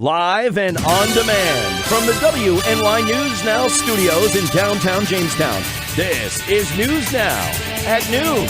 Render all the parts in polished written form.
Live and on demand from the WNY News Now studios in downtown Jamestown. This is News Now at noon.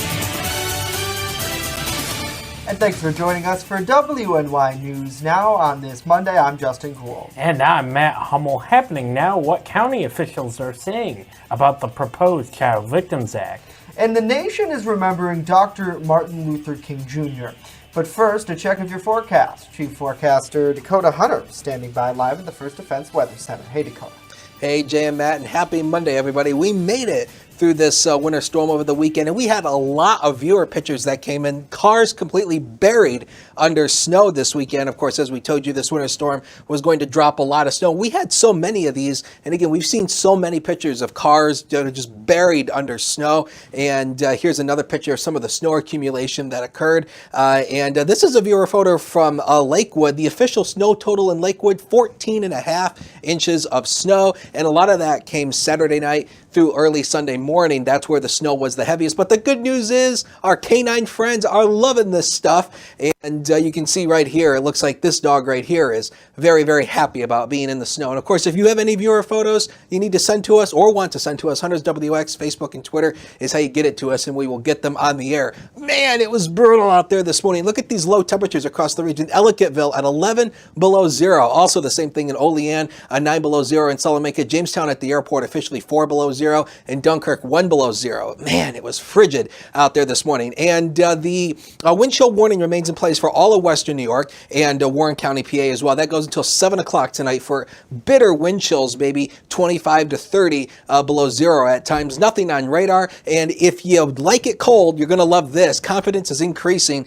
And thanks for joining us for WNY News Now on this Monday. I'm Justin Gould. And I'm Matt Hummel. Happening now, what county officials are saying about the proposed Child Victims Act. And the nation is remembering Dr. Martin Luther King Jr. But first, a check of your forecast. Chief Forecaster Dakota Hunter standing by live at the First Defense Weather Center. Hey, Dakota. Hey, Jay and Matt, and happy Monday, everybody. We made it through this winter storm over the weekend, and we had a lot of viewer pictures that came in. Cars completely buried under snow this weekend. Of course, as we told you, this winter storm was going to drop a lot of snow. We had so many of these, and again, we've seen so many pictures of cars that are just buried under snow. And here's another picture of some of the snow accumulation that occurred. This is a viewer photo from Lakewood. The official snow total in Lakewood, 14.5 inches of snow, and a lot of that came Saturday night through early Sunday morning. That's where the snow was the heaviest. But the good news is our canine friends are loving this stuff. And you can see right here, it looks like this dog right here is very, very happy about being in the snow. And of course, if you have any viewer photos you need to send to us or want to send to us, Hunters WX, Facebook and Twitter is how you get it to us, and we will get them on the air. Man, it was brutal out there this morning. Look at these low temperatures across the region. Ellicottville at 11 below zero. Also the same thing in Olean, 9 below zero in Salamanca. Jamestown at the airport officially 4 below zero, and Dunkirk 1 below zero. Man, it was frigid out there this morning. And the wind chill warning remains in place for all of Western New York and Warren County, PA as well. That goes until 7 o'clock tonight for bitter wind chills, maybe 25 to 30 below zero at times. Nothing on radar. And if you like it cold, you're going to love this. Confidence is increasing.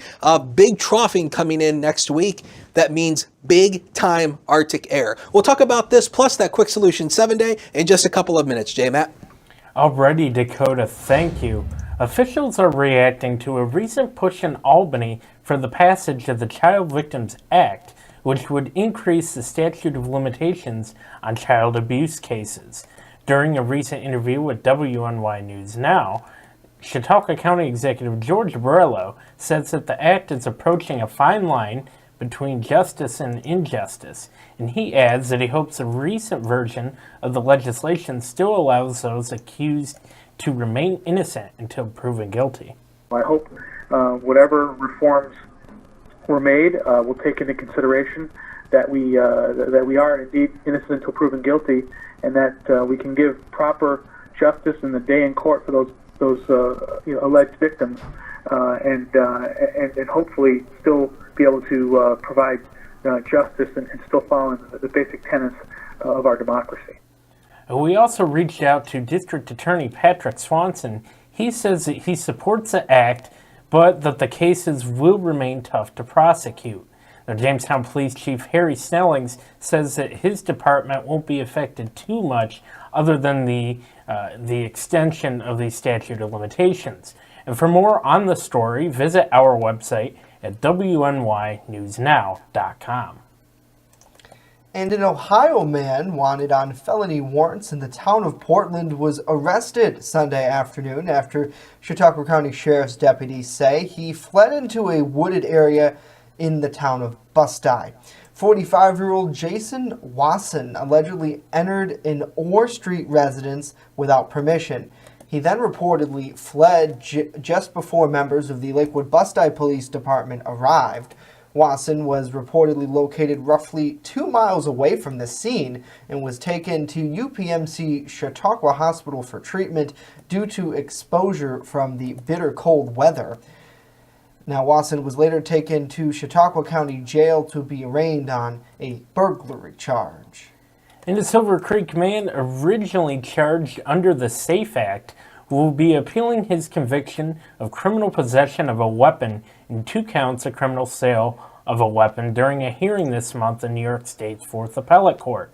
Big troughing coming in next week. That means big time Arctic air. We'll talk about this plus that Quick Solution 7-day in just a couple of minutes. J. Matt. Alrighty, Dakota, thank you. Officials are reacting to a recent push in Albany for the passage of the Child Victims Act, which would increase the statute of limitations on child abuse cases. During a recent interview with WNY News Now, Chautauqua County Executive George Borrello says that the act is approaching a fine line between justice and injustice, and he adds that he hopes a recent version of the legislation still allows those accused to remain innocent until proven guilty. I hope whatever reforms were made will take into consideration that we are indeed innocent until proven guilty, and that we can give proper justice in the day in court for those alleged victims, and hopefully still be able to provide justice and still follow the basic tenets of our democracy. We also reached out to District Attorney Patrick Swanson. He says that he supports the act, but that the cases will remain tough to prosecute. The Jamestown Police Chief Harry Snellings says that his department won't be affected too much other than the extension of the statute of limitations. And for more on the story, visit our website at WNYNewsNow.com. And an Ohio man wanted on felony warrants in the town of Portland was arrested Sunday afternoon after Chautauqua County Sheriff's deputies say he fled into a wooded area in the town of Bustye. 45-year-old Jason Wasson allegedly entered an Orr Street residence without permission. He then reportedly fled just before members of the Lakewood Bustye Police Department arrived. Wasson was reportedly located roughly 2 miles away from the scene and was taken to UPMC Chautauqua Hospital for treatment due to exposure from the bitter cold weather. Now, Wasson was later taken to Chautauqua County Jail to be arraigned on a burglary charge. And a Silver Creek man originally charged under the SAFE Act will be appealing his conviction of criminal possession of a weapon and 2 counts of criminal sale of a weapon during a hearing this month in New York State's 4th Appellate Court.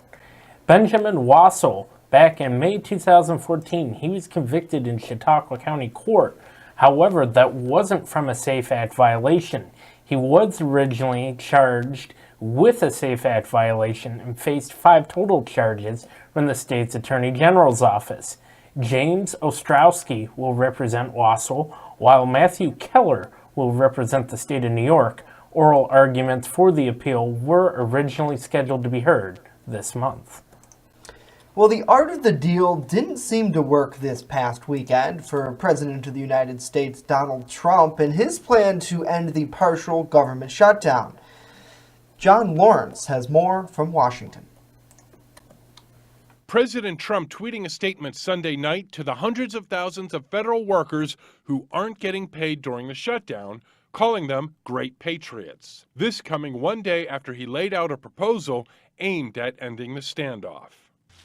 Benjamin Wassel, back in May 2014, he was convicted in Chautauqua County Court. However, that wasn't from a SAFE Act violation. He was originally charged with a SAFE Act violation and faced 5 total charges from the state's Attorney General's office. James Ostrowski will represent Wassel, while Matthew Keller will represent the state of New York. Oral arguments for the appeal were originally scheduled to be heard this month. Well, the art of the deal didn't seem to work this past weekend for President of the United States Donald Trump and his plan to end the partial government shutdown. John Lawrence has more from Washington. President Trump tweeting a statement Sunday night to the hundreds of thousands of federal workers who aren't getting paid during the shutdown, calling them great patriots. This coming one day after he laid out a proposal aimed at ending the standoff.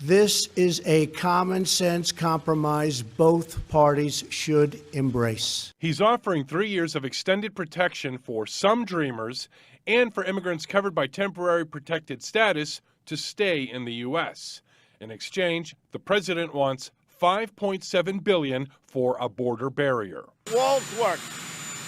This is a common sense compromise both parties should embrace. He's offering 3 years of extended protection for some dreamers and for immigrants covered by temporary protected status to stay in the U.S. In exchange, the president wants $5.7 billion for a border barrier. Walls work,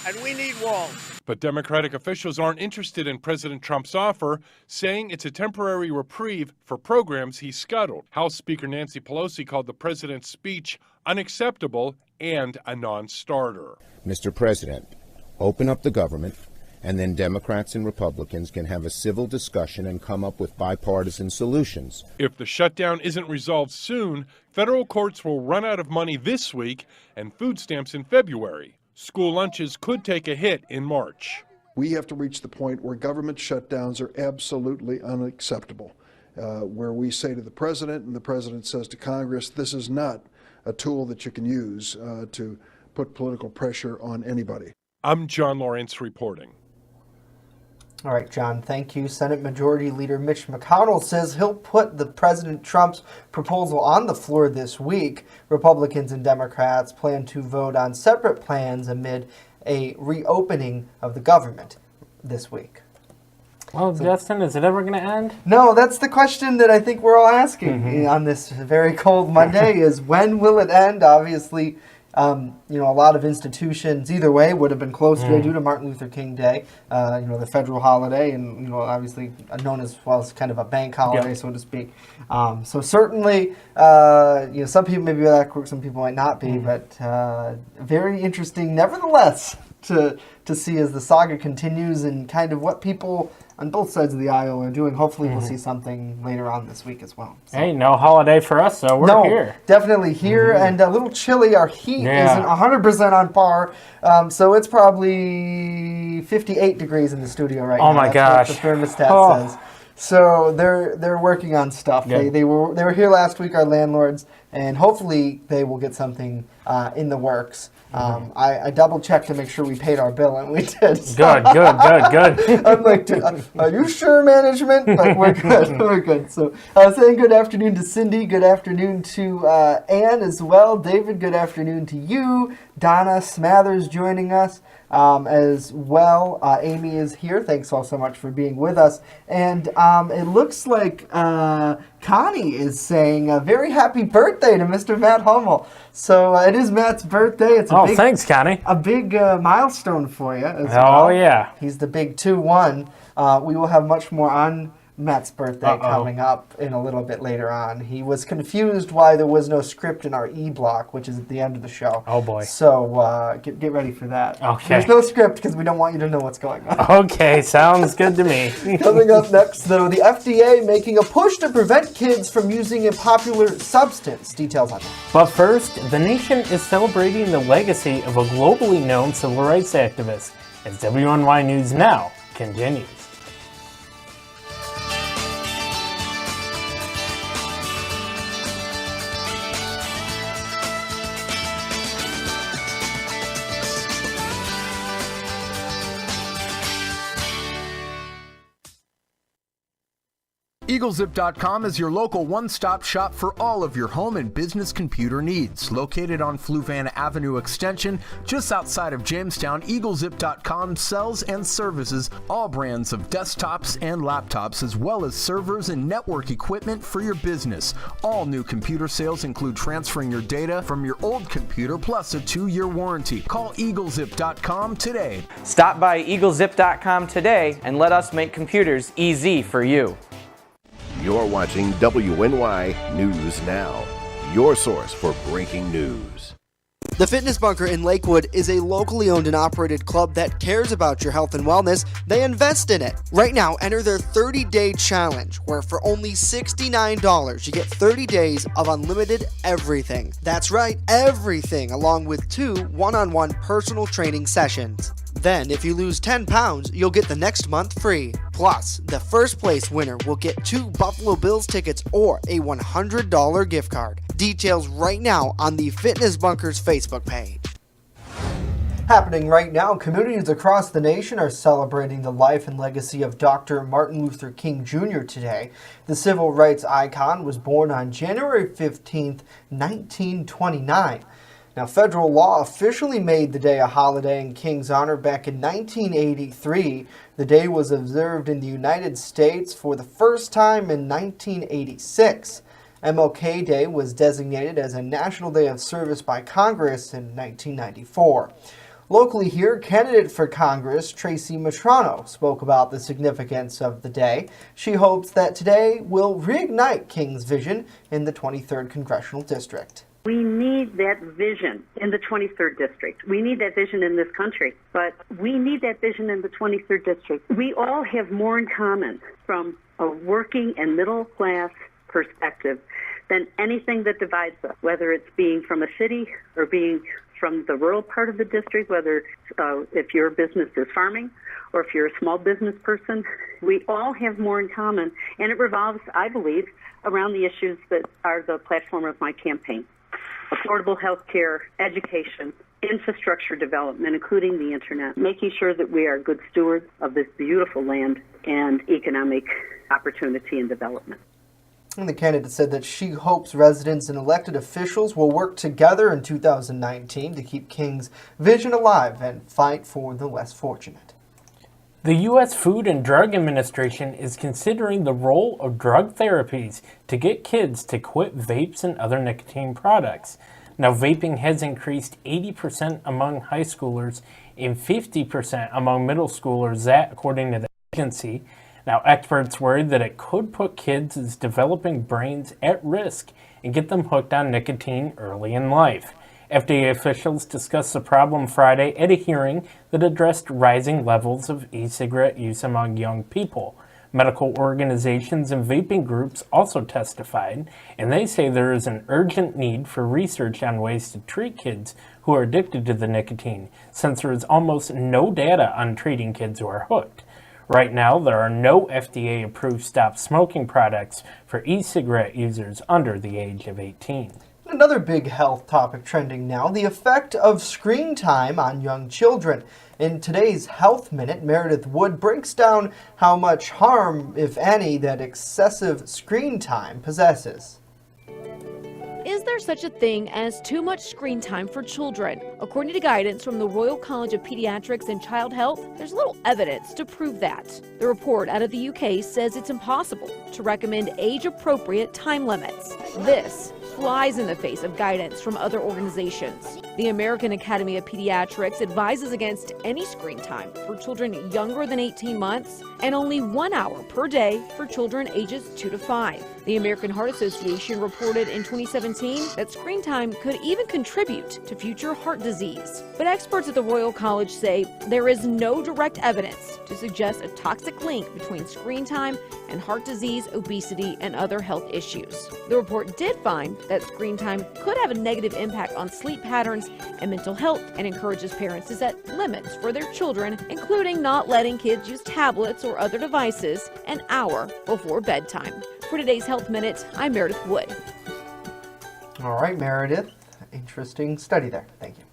and we need walls. But Democratic officials aren't interested in President Trump's offer, saying it's a temporary reprieve for programs he scuttled. House Speaker Nancy Pelosi called the president's speech unacceptable and a non-starter. Mr. President, open up the government, and then Democrats and Republicans can have a civil discussion and come up with bipartisan solutions. If the shutdown isn't resolved soon, federal courts will run out of money this week and food stamps in February. School lunches could take a hit in March. We have to reach the point where government shutdowns are absolutely unacceptable, where we say to the president and the president says to Congress, this is not a tool that you can use to put political pressure on anybody. I'm John Lawrence reporting. All right, John, thank you. Senate Majority Leader Mitch McConnell says he'll put the President Trump's proposal on the floor this week. Republicans and Democrats plan to vote on separate plans amid a reopening of the government this week. Well, Justin, is it ever going to end? No, that's the question that I think we're all asking on this very cold Monday is when will it end? Obviously, a lot of institutions either way would have been closed today due to Martin Luther King Day, the federal holiday, and obviously known as well as kind of a bank holiday, so to speak. So certainly, some people may be back at work, some people might not be, but very interesting, nevertheless, to see as the saga continues and kind of what people on both sides of the aisle are doing. Hopefully we'll see something later on this week as well. So. Hey, no holiday for us, so we're here. Definitely here, and a little chilly. Our heat isn't 100% on par, so it's probably 58 degrees in the studio right now. Oh my gosh. That's what the thermostat says. So they're working on stuff. Yeah. They were here last week, our landlords, and hopefully they will get something in the works. I double checked to make sure we paid our bill, and we did. So. Good. I'm like, are you sure, management? But we're good. We're good. So saying good afternoon to Cindy. Good afternoon to Ann as well. David, good afternoon to you. Donna Smathers joining us as well. Amy is here. Thanks all so much for being with us. And it looks like Connie is saying a very happy birthday to Mr. Matt Hummel. So it is Matt's birthday. It's a big, thanks, Connie. A big milestone for you as well. Oh, yeah. He's the big 2-1. We will have much more on Matt's birthday coming up in a little bit later on. He was confused why there was no script in our E-block, which is at the end of the show. Oh, boy. So get ready for that. Okay. There's no script because we don't want you to know what's going on. Okay, sounds good to me. Coming up next, though, the FDA making a push to prevent kids from using a popular substance. Details on that. But first, the nation is celebrating the legacy of a globally known civil rights activist as WNY News Now continues. EagleZip.com is your local one-stop shop for all of your home and business computer needs. Located on Fluvan Avenue Extension, just outside of Jamestown, EagleZip.com sells and services all brands of desktops and laptops, as well as servers and network equipment for your business. All new computer sales include transferring your data from your old computer, plus a 2-year warranty. Call EagleZip.com today. Stop by EagleZip.com today and let us make computers easy for you. You're watching WNY News Now, your source for breaking news. The Fitness Bunker in Lakewood is a locally owned and operated club that cares about your health and wellness. They invest in it. Right now, enter their 30-day challenge, where for only $69, you get 30 days of unlimited everything. That's right, everything, along with 2 one-on-one personal training sessions. Then, if you lose 10 pounds, you'll get the next month free. Plus, the first place winner will get 2 Buffalo Bills tickets or a $100 gift card. Details right now on the Fitness Bunker's Facebook page. Happening right now, communities across the nation are celebrating the life and legacy of Dr. Martin Luther King Jr. today. The civil rights icon was born on January 15, 1929. Now, federal law officially made the day a holiday in King's honor back in 1983. The day was observed in the United States for the first time in 1986. MLK Day was designated as a National Day of Service by Congress in 1994. Locally here, candidate for Congress Tracy Matrano spoke about the significance of the day. She hopes that today will reignite King's vision in the 23rd Congressional District. We need that vision in the 23rd District. We need that vision in this country, but we need that vision in the 23rd District. We all have more in common from a working and middle class perspective than anything that divides us, whether it's being from a city or being from the rural part of the district, whether if your business is farming or if you're a small business person. We all have more in common, and it revolves, I believe, around the issues that are the platform of my campaign. Affordable health care, education, infrastructure development, including the internet, making sure that we are good stewards of this beautiful land and economic opportunity and development. And the candidate said that she hopes residents and elected officials will work together in 2019 to keep King's vision alive and fight for the less fortunate. The U.S. Food and Drug Administration is considering the role of drug therapies to get kids to quit vapes and other nicotine products. Now, vaping has increased 80% among high schoolers and 50% among middle schoolers, that according to the agency. Now, experts worry that it could put kids' developing brains at risk and get them hooked on nicotine early in life. FDA officials discussed the problem Friday at a hearing that addressed rising levels of e-cigarette use among young people. Medical organizations and vaping groups also testified, and they say there is an urgent need for research on ways to treat kids who are addicted to the nicotine, since there is almost no data on treating kids who are hooked. Right now, there are no FDA-approved stop smoking products for e-cigarette users under the age of 18. Another big health topic trending now, the effect of screen time on young children. In today's Health Minute, Meredith Wood breaks down how much harm, if any, that excessive screen time possesses. Is there such a thing as too much screen time for children? According to guidance from the Royal College of Pediatrics and Child Health, there's little evidence to prove that. The report out of the UK says it's impossible to recommend age-appropriate time limits. This flies in the face of guidance from other organizations. The American Academy of Pediatrics advises against any screen time for children younger than 18 months and only 1 hour per day for children ages 2 to 5. The American Heart Association reported in 2017 that screen time could even contribute to future heart disease. But experts at the Royal College say there is no direct evidence to suggest a toxic link between screen time and heart disease, obesity, and other health issues. The report did find that screen time could have a negative impact on sleep patterns and mental health, and encourages parents to set limits for their children, including not letting kids use tablets or other devices an hour before bedtime. For today's Health Minute, I'm Meredith Wood. All right, Meredith. Interesting study there. Thank you.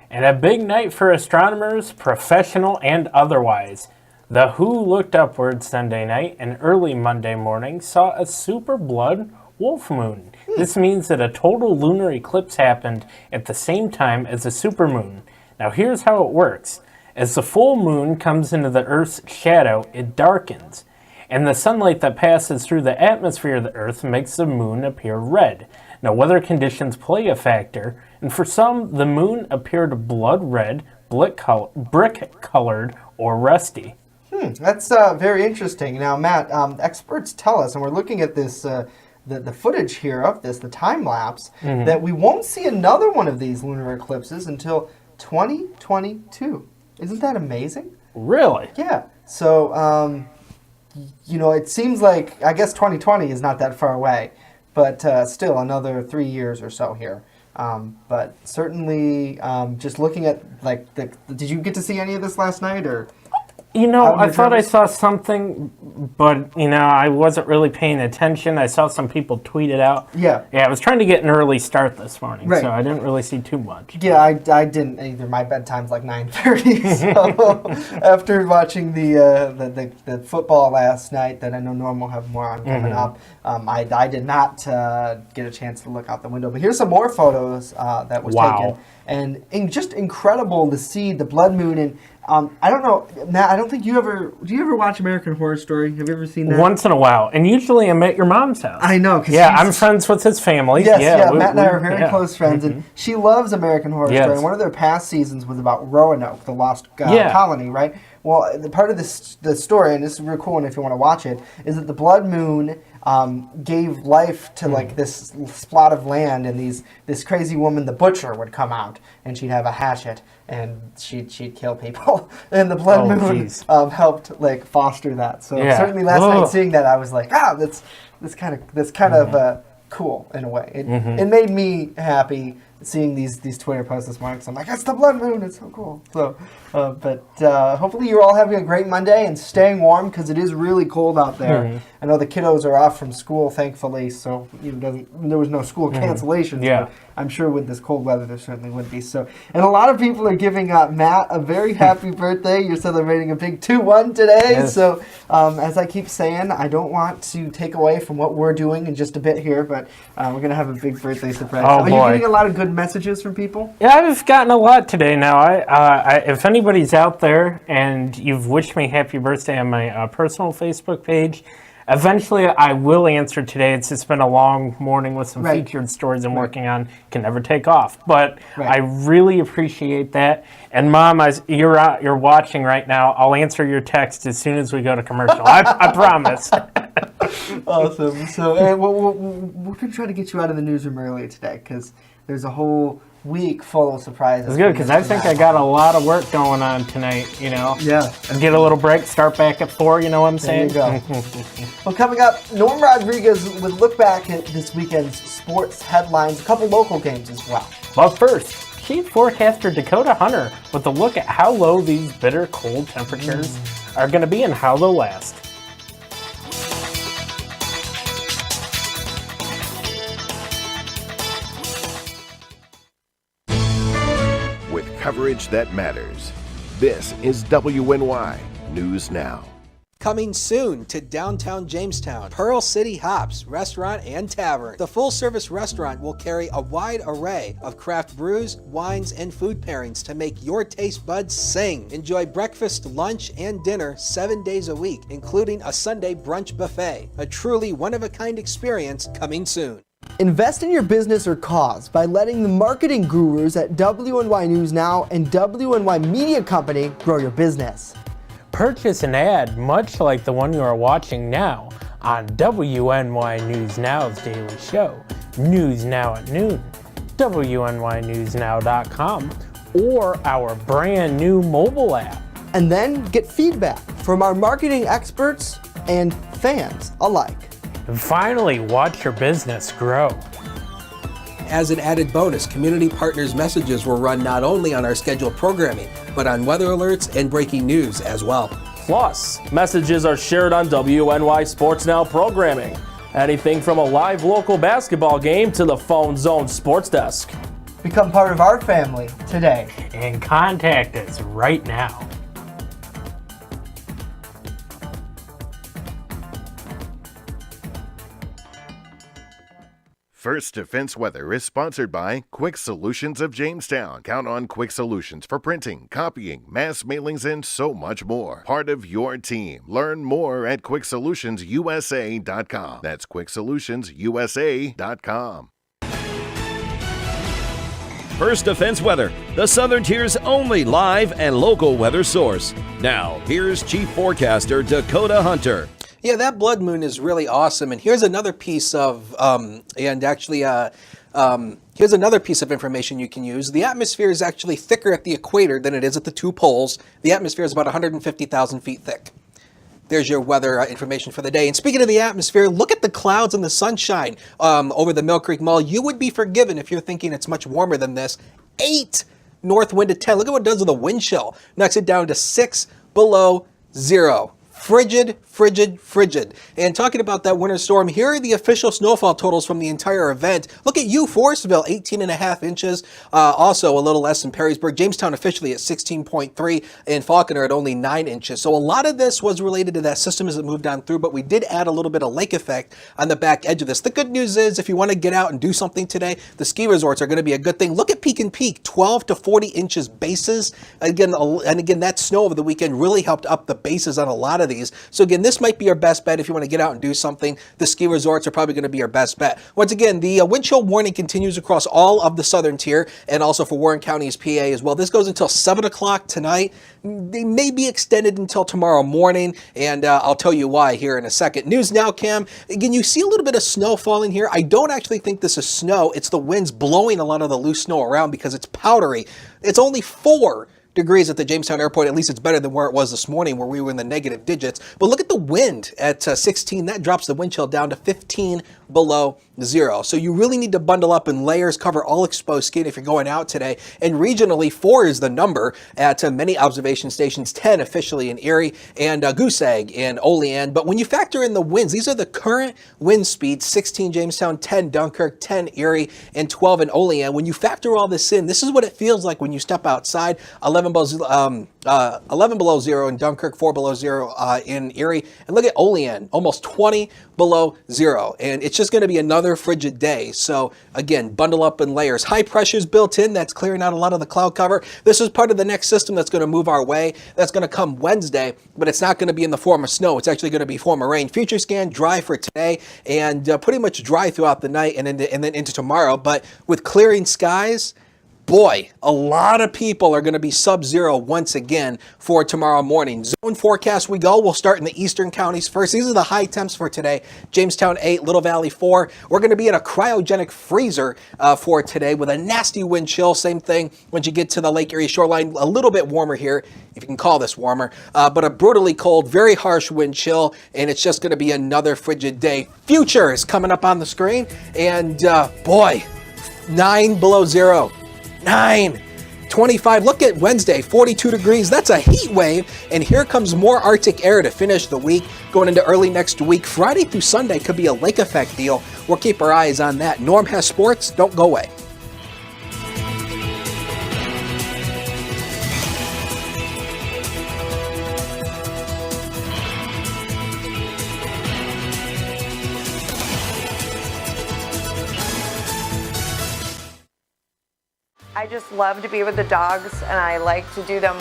And a big night for astronomers, professional and otherwise. The WHO looked upward Sunday night and early Monday morning saw a super blood wolf moon. This means that a total lunar eclipse happened at the same time as a supermoon. Now here's how it works. As the full moon comes into the Earth's shadow, it darkens, and the sunlight that passes through the atmosphere of the Earth makes the moon appear red. Now weather conditions play a factor, and for some, the moon appeared blood red, brick-colored, or rusty. That's very interesting. Now, Matt, experts tell us, and we're looking at this the footage here of this, the time lapse, that we won't see another one of these lunar eclipses until 2022. Isn't that amazing? Really? Yeah. So, it seems like, I guess 2020 is not that far away, but still another 3 years or so here. But certainly, just looking at, did you get to see any of this last night, or? I thought I saw something, but, I wasn't really paying attention. I saw some people tweet it out. Yeah. Yeah, I was trying to get an early start this morning, right. So I didn't really see too much. Yeah, I didn't either. My bedtime's like 9:30, so after watching the football last night that I know Norm will have more on coming up, I did not get a chance to look out the window. But here's some more photos that was taken. And just incredible to see the blood moon. And I don't know, Matt, I don't think do you ever watch American Horror Story? Have you ever seen that? Once in a while. And usually I'm at your mom's house. I know. Yeah, I'm friends with his family. Yes, Matt and I are very close friends. And she loves American Horror Yes. Story. And one of their past seasons was about Roanoke, the lost colony, right? Well, the part of the story, and this is real cool, and if you want to watch it, is that the blood moon gave life to this plot of land, and this crazy woman, the butcher, would come out, and she'd have a hatchet, and she'd kill people, and the blood moon helped foster that. So certainly last night seeing that, I was like, that's kind of cool in a way. It made me happy seeing these Twitter posts this morning. So I'm like, it's the blood moon. It's so cool. So, but hopefully you're all having a great Monday and staying warm, because it is really cold out there. I know the kiddos are off from school, thankfully, so there was no school cancellations. But I'm sure with this cold weather there certainly would be. So, and a lot of people are giving Matt a very happy birthday. You're celebrating a big 2-1 today. Yes. So as I keep saying, I don't want to take away from what we're doing in just a bit here, but we're going to have a big birthday surprise. Are you getting a lot of good messages from people? Yeah, I've gotten a lot today now. If anybody's out there and you've wished me happy birthday on my personal Facebook page, eventually I will answer today. It's just been a long morning with some featured stories I'm working on. Can never take off. But I really appreciate that. And Mom, you're watching right now. I'll answer your text as soon as we go to commercial. I promise. Awesome. So we're going to try to get you out of the newsroom early today, because there's a whole week full of surprises. It's good, because I think I got a lot of work going on tonight, Yeah. Get a little break, start back at 4, you know what I'm saying? There you go. Well, coming up, Norm Rodriguez would look back at this weekend's sports headlines, a couple local games as well. But first, chief forecaster Dakota Hunter with a look at how low these bitter cold temperatures are going to be and how they'll last. Coverage that matters. This is WNY News Now. Coming soon to downtown Jamestown, Pearl City Hops Restaurant and Tavern. The full-service restaurant will carry a wide array of craft brews, wines, and food pairings to make your taste buds sing. Enjoy breakfast, lunch, and dinner 7 days a week, including a Sunday brunch buffet. A truly one-of-a-kind experience coming soon. Invest in your business or cause by letting the marketing gurus at WNY News Now and WNY Media Company grow your business. Purchase an ad much like the one you are watching now on WNY News Now's daily show, News Now at Noon, WNYNewsNow.com, or our brand new mobile app. And then get feedback from our marketing experts and fans alike. And finally, watch your business grow. As an added bonus, Community Partners messages will run not only on our scheduled programming, but on weather alerts and breaking news as well. Plus, messages are shared on WNY Sports Now programming. Anything from a live local basketball game to the Phone Zone Sports Desk. Become part of our family today. And contact us right now. First Defense Weather is sponsored by Quick Solutions of Jamestown. Count on Quick Solutions for printing, copying, mass mailings, and so much more. Part of your team. Learn more at QuickSolutionsUSA.com. That's QuickSolutionsUSA.com. First Defense Weather, the Southern Tier's only live and local weather source. Now, here's Chief Forecaster Dakota Hunter. Yeah, that blood moon is really awesome. And here's another piece of, here's another piece of information you can use. The atmosphere is actually thicker at the equator than it is at the two poles. The atmosphere is about 150,000 feet thick. There's your weather information for the day. And speaking of the atmosphere, look at the clouds and the sunshine over the Mill Creek Mall. You would be forgiven if you're thinking it's much warmer than this. 8 north wind to 10. Look at what it does with the wind chill. Knocks it down to 6 below 0. Frigid, frigid, frigid. And talking about that winter storm, here are the official snowfall totals from the entire event. Look at you, Forestville, 18.5 inches. Also a little less than Perrysburg. Jamestown officially at 16.3, and Falconer at only 9 inches. So a lot of this was related to that system as it moved on through, but we did add a little bit of lake effect on the back edge of this. The good news is, if you want to get out and do something today, the ski resorts are going to be a good thing. Look at Peak & Peak, 12 to 40 inches bases. Again, that snow over the weekend really helped up the bases on a lot of these. So again, this might be your best bet if you want to get out and do something. The ski resorts are probably going to be your best bet. Once again, the wind chill warning continues across all of the southern tier and also for Warren County's PA as well. This goes until 7 o'clock tonight. They may be extended until tomorrow morning, and I'll tell you why here in a second. News now, Cam. Again, you see a little bit of snow falling here. I don't actually think this is snow. It's the winds blowing a lot of the loose snow around because it's powdery. It's only 4 degrees at the Jamestown Airport. At least it's better than where it was this morning where we were in the negative digits. But look at the wind at 16. That drops the wind chill down to 15 below 0. So you really need to bundle up in layers, cover all exposed skin if you're going out today. And regionally, 4 is the number at many observation stations, 10 officially in Erie and Goose Egg in Olean. But when you factor in the winds, these are the current wind speeds: 16 Jamestown, 10 Dunkirk, 10 Erie, and 12 in Olean. When you factor all this in, this is what it feels like when you step outside. 11 below 0 in Dunkirk, 4 below 0 in Erie. And look at Olean, almost 20 below 0. And it's just going to be another frigid day. So again, bundle up in layers. High pressure's built in. That's clearing out a lot of the cloud cover. This is part of the next system that's going to move our way. That's going to come Wednesday, but it's not going to be in the form of snow. It's actually going to be form of rain. Future scan, dry for today and pretty much dry throughout the night and then into tomorrow. But with clearing skies, boy, a lot of people are going to be sub-zero once again for tomorrow morning. Zone forecast we go. We'll start in the eastern counties first. These are the high temps for today. Jamestown 8, Little Valley 4. We're going to be in a cryogenic freezer for today with a nasty wind chill. Same thing once you get to the Lake Erie shoreline. A little bit warmer here, if you can call this warmer, but a brutally cold, very harsh wind chill, and it's just going to be another frigid day. Future is coming up on the screen, and boy, 9 below 0. 9, 25. Look at Wednesday, 42 degrees. That's a heat wave. And here comes more Arctic air to finish the week. Going into early next week, Friday through Sunday could be a lake effect deal. We'll keep our eyes on that. Norm has sports. Don't go away. I just love to be with the dogs, and I like to do them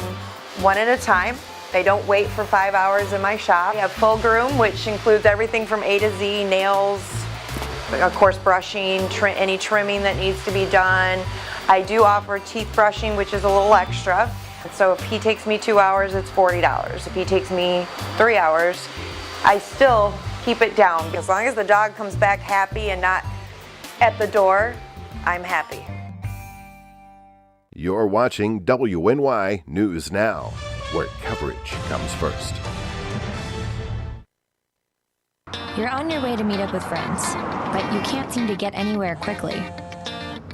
one at a time. They don't wait for 5 hours in my shop. We have full groom, which includes everything from A to Z, nails, of course brushing, any trimming that needs to be done. I do offer teeth brushing, which is a little extra. So if he takes me 2 hours, it's $40. If he takes me 3 hours, I still keep it down. As long as the dog comes back happy and not at the door, I'm happy. You're watching WNY News Now, where coverage comes first. You're on your way to meet up with friends, but you can't seem to get anywhere quickly.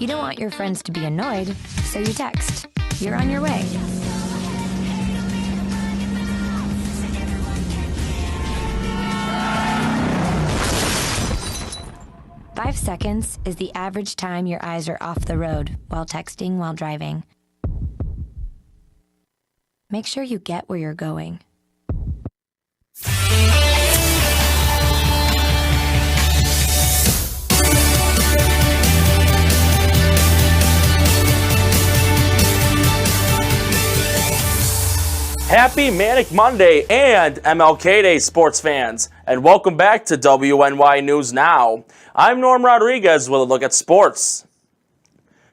You don't want your friends to be annoyed, so you text. You're on your way. Five seconds is the average time your eyes are off the road while texting while driving. Make sure you get where you're going. Happy Manic Monday and MLK Day, sports fans, and welcome back to WNY News Now. I'm Norm Rodriguez with a look at sports.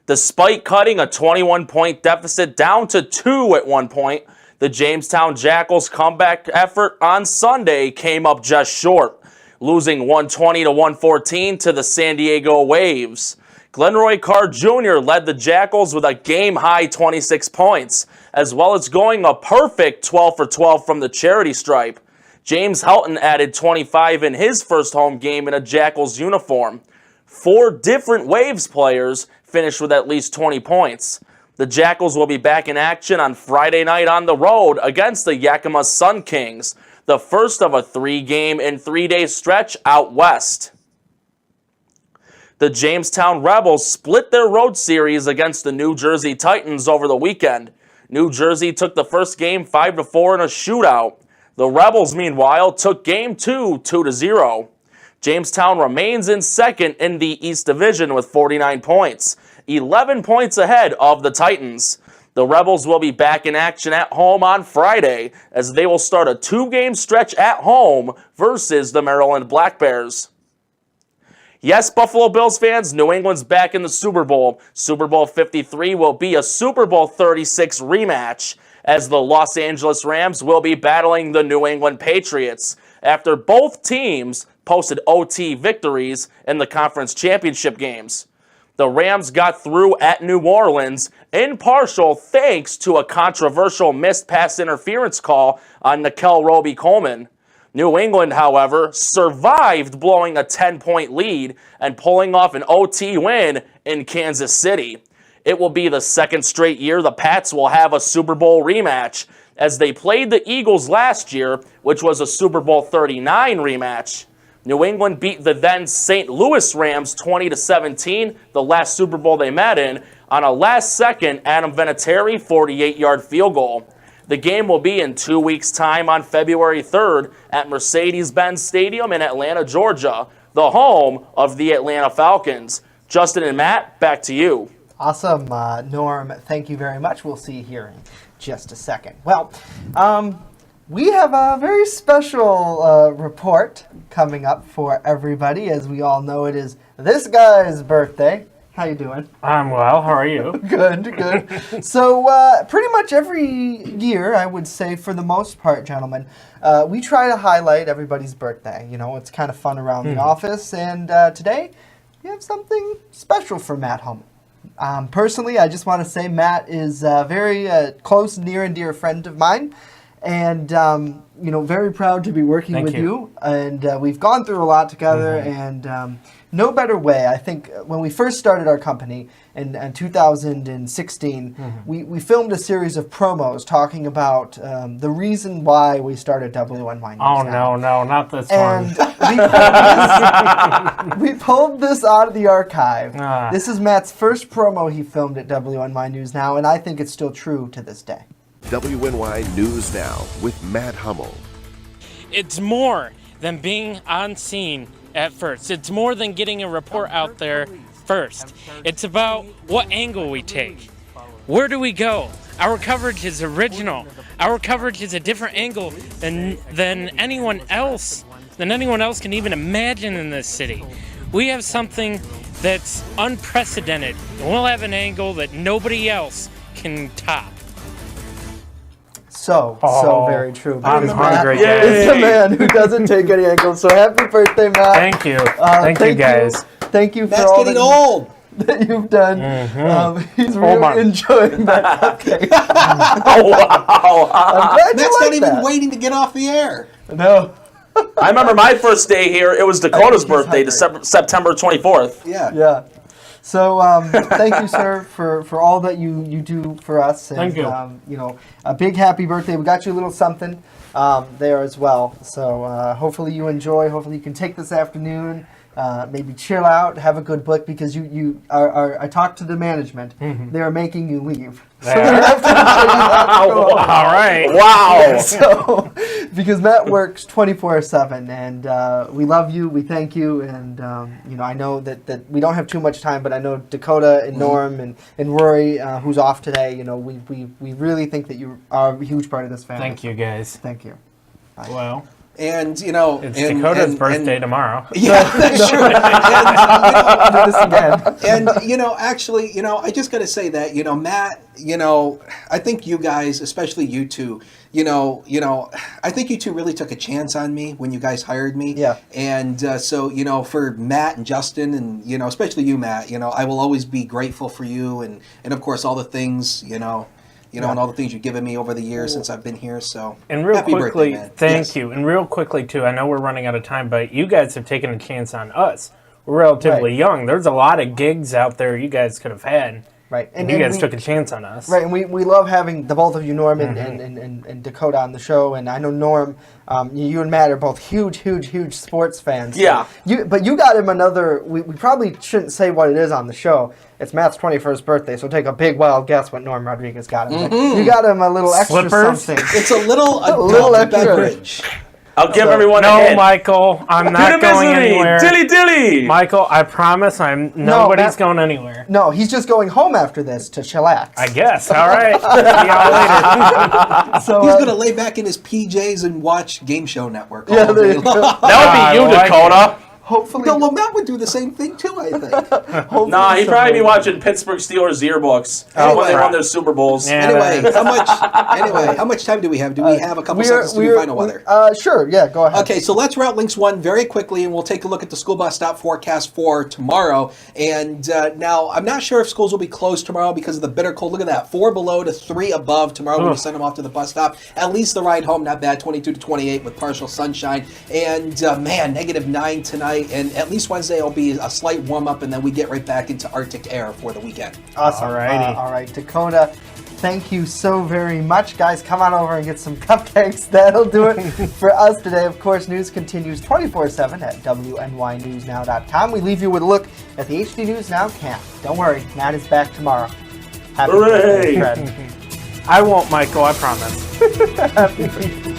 Despite cutting a 21-point deficit down to 2 at one point, The Jamestown Jackals' comeback effort on Sunday came up just short, losing 120-114 to the San Diego Waves. Glenroy Carr Jr. led the Jackals with a game-high 26 points, as well as going a perfect 12 for 12 from the charity stripe. James Helton added 25 in his first home game in a Jackals uniform. 4 different Waves players finished with at least 20 points. The Jackals will be back in action on Friday night on the road against the Yakima Sun Kings, the first of a 3-game and 3-day stretch out west. The Jamestown Rebels split their road series against the New Jersey Titans over the weekend. New Jersey took the first game 5-4 in a shootout. The Rebels, meanwhile, took game 2 2-0. Jamestown remains in second in the East Division with 49 points, 11 points ahead of the Titans. The Rebels will be back in action at home on Friday as they will start a 2-game stretch at home versus the Maryland Black Bears. Yes, Buffalo Bills fans, New England's back in the Super Bowl. Super Bowl 53 will be a Super Bowl 36 rematch, as the Los Angeles Rams will be battling the New England Patriots after both teams posted OT victories in the conference championship games. The Rams got through at New Orleans in partial thanks to a controversial missed pass interference call on Nickel Roby-Coleman. New England, however, survived blowing a 10-point lead and pulling off an OT win in Kansas City. It will be the second straight year the Pats will have a Super Bowl rematch, as they played the Eagles last year, which was a Super Bowl 39 rematch. New England beat the then St. Louis Rams 20-17, the last Super Bowl they met in, on a last-second Adam Vinatieri 48-yard field goal. The game will be in 2 weeks' time on February 3rd at Mercedes-Benz Stadium in Atlanta, Georgia, the home of the Atlanta Falcons. Justin and Matt, back to you. Awesome, Norm. Thank you very much. We'll see you here in just a second. Well, we have a very special report coming up for everybody. As we all know, it is this guy's birthday. How you doing? I'm well. How are you? Good. So pretty much every year, I would say, for the most part, gentlemen, we try to highlight everybody's birthday. You know, it's kind of fun around the office. And today, we have something special for Matt Hummel. Personally, I just want to say Matt is a very close, near and dear friend of mine. And, you know, very proud to be working with you. And we've gone through a lot together. And no better way, I think, when we first started our company in 2016, we filmed a series of promos talking about the reason why we started WNY News. Oh, no, not this and one. We pulled this out of the archive. This is Matt's first promo he filmed at WNY News Now, and I think it's still true to this day. WNY News Now with Matt Hummel. It's more than being on scene at first. It's more than getting a report out there first. It's about what angle we take. Where do we go? Our coverage is original. Our coverage is a different angle than anyone else can even imagine in this city. We have something that's unprecedented, and we'll have an angle that nobody else can top. So very true. I'm hungry, Matt is the man who doesn't take any angles. So happy birthday, Matt. Thank you. Thank you, guys. Thank you for Matt's all getting old. that you've done. He's really enjoying that cupcake. Oh, wow. Matt's not even waiting to get off the air. No. I remember my first day here. It was Dakota's birthday, September 24th. Yeah. So thank you, sir, for all that you do for us. And, Thank you. You know, a big happy birthday. We got you a little something there as well. So hopefully you enjoy. Hopefully you can take this afternoon, maybe chill out, have a good book, because you are I talked to the management. They are making you leave. So we have to All right. Wow. So, because Matt works 24/7, and we love you, we thank you, and you know, I know that we don't have too much time, but I know Dakota and Norm and Rory, who's off today, you know, we really think that you are a huge part of this family. Thank you, guys. Thank you. Bye. Well, And, you know... It's Dakota's birthday tomorrow. Yeah, that's true. Do this again. And, you know, actually, you know, I just got to say that, you know, Matt, you know, I think you guys, especially you two, you know, I think you two really took a chance on me when you guys hired me. Yeah. And so, you know, for Matt and Justin and, you know, especially you, Matt, you know, I will always be grateful for you and of course, all the things, and all the things you've given me over the years since I've been here. So, and real happy quickly, birthday, man. thank you. And real quickly, too, I know we're running out of time, but you guys have taken a chance on us. We're relatively young. There's a lot of gigs out there you guys could have had. Right. And you guys took a chance on us. Right, and we love having the both of you, Norm and Dakota, on the show. And I know, Norm, you and Matt are both huge sports fans. Yeah. But you got him another, we probably shouldn't say what it is on the show. It's Matt's 21st birthday, so take a big wild guess what Norm Rodriguez got him. You got him a little extra something. It's a little extra beverage. I'll give everyone a hint. No, Michael, I'm not going anywhere. Dilly. Michael, I promise nobody's going anywhere. No, he's just going home after this to chillax. I guess. All right. See y'all later. So, he's going to lay back in his PJs and watch Game Show Network. Yeah, all there day you go. long. That would be you, Dakota. Hopefully. No, well, Matt would do the same thing too, I think. Nah, he'd probably be watching Pittsburgh Steelers yearbooks when they won their Super Bowls. Yeah, Anyway, how much time do we have? Do we have a couple seconds to do final weather? Sure, yeah, go ahead. Okay, so let's route links 1 very quickly, and we'll take a look at the school bus stop forecast for tomorrow. And now, I'm not sure if schools will be closed tomorrow because of the bitter cold. Look at that, 4 below to 3 above tomorrow when we send them off to the bus stop. At least the ride home, not bad, 22 to 28 with partial sunshine. And man, -9 tonight, and at least Wednesday will be a slight warm-up, and then we get right back into Arctic air for the weekend. Awesome. Alrighty. All right, Dakota, thank you so very much. Guys, come on over and get some cupcakes. That'll do it for us today. Of course, news continues 24/7 at WNYNewsNow.com. We leave you with a look at the HD News Now camp. Don't worry, Matt is back tomorrow. Happy Hooray! birthday, Fred. I won't, Michael, I promise. Happy birthday.